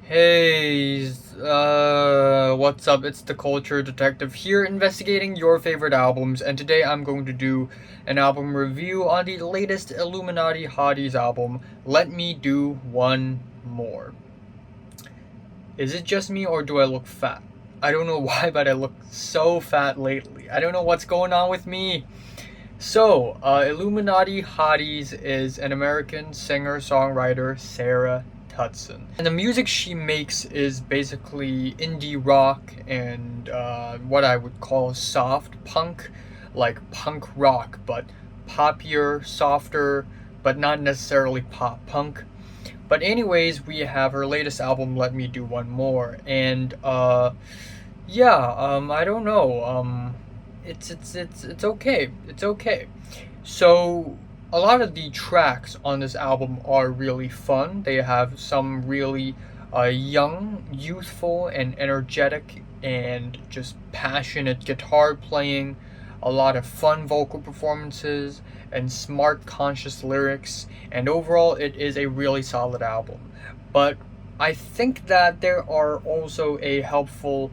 Hey, what's up? It's the Culture Detective here investigating your favorite albums, and today I'm going to do an album review on the latest Illuminati Hotties album, Let Me Do One More. Is it just me or do I look fat? I don't know why, but I look so fat lately. I don't know what's going on with me. Illuminati Hotties is an American singer-songwriter, Sarah Tutson. And the music she makes is basically indie rock and what I would call soft punk, like punk rock, but poppier, softer, but not necessarily pop punk. But anyways, we have her latest album, Let Me Do One More, and I don't know. It's okay. It's okay. So a lot of the tracks on this album are really fun. They have some really young, youthful, and energetic, and just passionate guitar playing. A lot of fun vocal performances and smart, conscious lyrics. And overall, it is a really solid album. But I think that there are also a helpful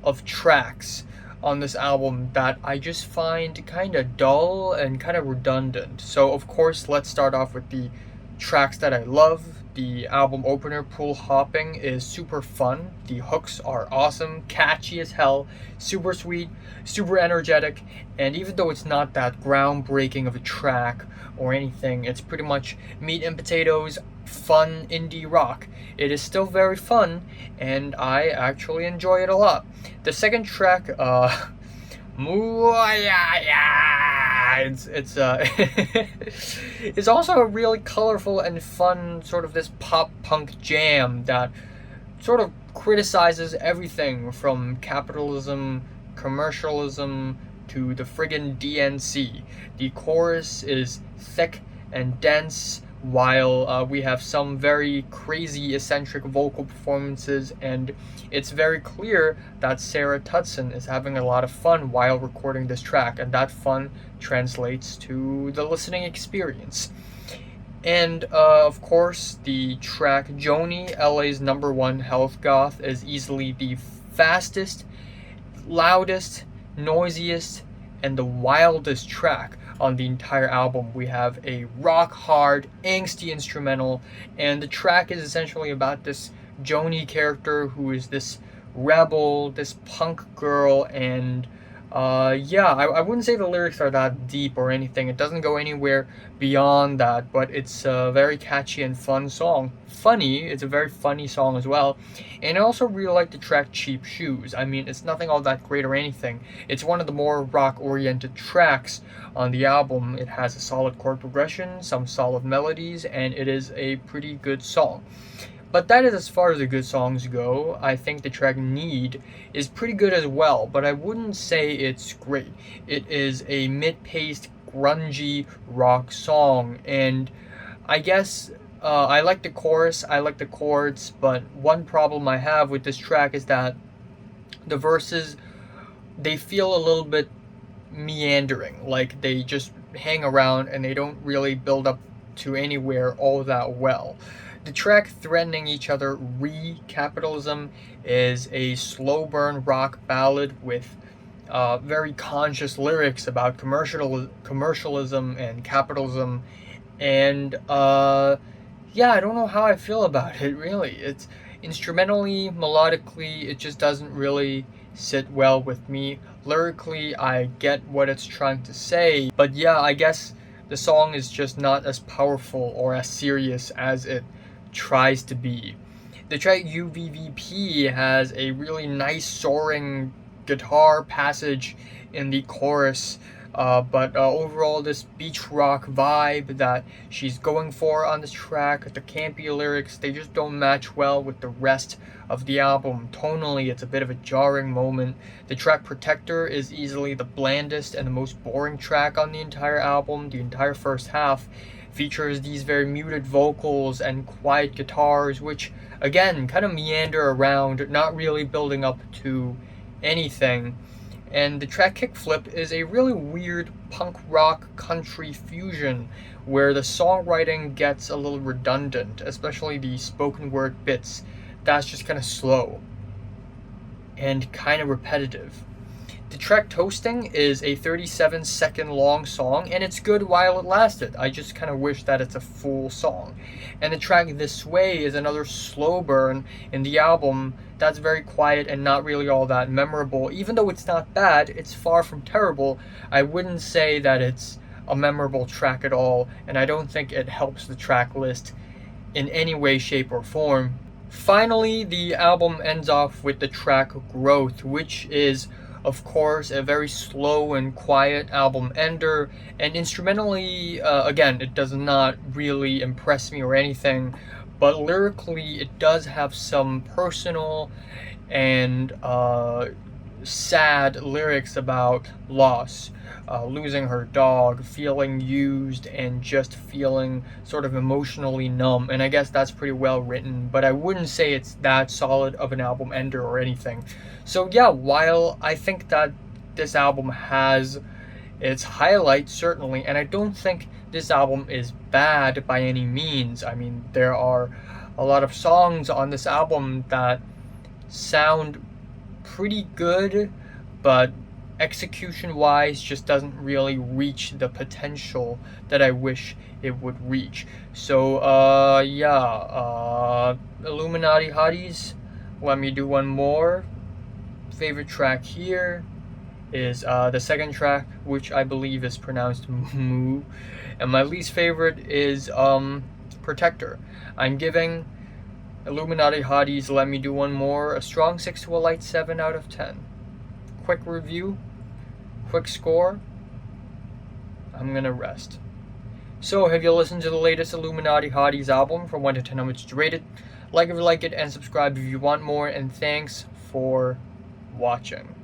of tracks on this album that I just find kind of dull and kind of redundant. So, of course, let's start off with the tracks that I love. The album opener, Pool Hopping, is super fun. The hooks are awesome, catchy as hell, super sweet, super energetic, and even though it's not that groundbreaking of a track or anything, it's pretty much meat and potatoes, fun indie rock. It is still very fun, and I actually enjoy it a lot. The second track, Mmmoooayaya. It's also a really colorful and fun sort of this pop punk jam that sort of criticizes everything from capitalism, commercialism to the friggin' DNC. The chorus is thick and dense, while we have some very crazy eccentric vocal performances, and it's very clear that Sarah Tutson is having a lot of fun while recording this track, and that fun translates to the listening experience. And of course, the track Joni, LA's number one health goth, is easily the fastest, loudest, noisiest, and the wildest track on the entire album. We have a rock hard, angsty instrumental, and the track is essentially about this Joni character who is this rebel, this punk girl, and I wouldn't say the lyrics are that deep or anything. It doesn't go anywhere beyond that, but it's a very catchy and fun song. Funny, it's a very funny song as well. And I also really like the track Cheap Shoes. I mean, it's nothing all that great or anything. It's one of the more rock-oriented tracks on the album. It has a solid chord progression, some solid melodies, and it is a pretty good song. But that is as far as the good songs go. I think the track Need is pretty good as well, but I wouldn't say it's great. It is a mid-paced, grungy rock song, and I guess I like the chorus, I like the chords, but one problem I have with this track is that the verses, they feel a little bit meandering, like they just hang around and they don't really build up to anywhere all that well. The track Threatening Each Other Re-Capitalism is a slow burn rock ballad with very conscious lyrics about commercialism and capitalism, and I don't know how I feel about it really. It's instrumentally, melodically, it just doesn't really sit well with me. Lyrically, I get what it's trying to say, but yeah, I guess the song is just not as powerful or as serious as it tries to be. The track UVVP has a really nice soaring guitar passage in the chorus, but overall this beach rock vibe that she's going for on this track, the campy lyrics, they just don't match well with the rest of the album. Tonally, it's a bit of a jarring moment. The track Protector is easily the blandest and the most boring track on the entire album. The entire first half features these very muted vocals and quiet guitars, which again kind of meander around, not really building up to anything. And the track Kickflip is a really weird punk rock country fusion where the songwriting gets a little redundant, especially the spoken word bits that's just kind of slow and kind of repetitive. The track Toasting is a 37-second long song, and it's good while it lasted. I just kind of wish that it's a full song. And the track This Way is another slow burn in the album that's very quiet and not really all that memorable. Even though it's not bad, it's far from terrible. I wouldn't say that it's a memorable track at all, and I don't think it helps the track list in any way, shape, or form. Finally, the album ends off with the track Growth, which is, of course, a very slow and quiet album ender, and instrumentally, again, it does not really impress me or anything, but lyrically it does have some personal and sad lyrics about loss, losing her dog, feeling used, and just feeling sort of emotionally numb. And I guess that's pretty well written, but I wouldn't say it's that solid of an album ender or anything. So yeah, while I think that this album has its highlights, certainly, and I don't think this album is bad by any means. I mean, there are a lot of songs on this album that sound pretty good, but execution wise just doesn't really reach the potential that I wish it would reach. So Illuminati hotties, let me do one more. Favorite track here is the second track, which I believe is pronounced Moo, and my least favorite is Protector. I'm giving Illuminati hotties, let me do one more, a strong 6 to a light 7 out of 10. Quick review, quick score, I'm gonna rest. So, have you listened to the latest Illuminati hotties album? From 1 to 10, how much you rate it? Like if you like it, and subscribe if you want more, and thanks for watching.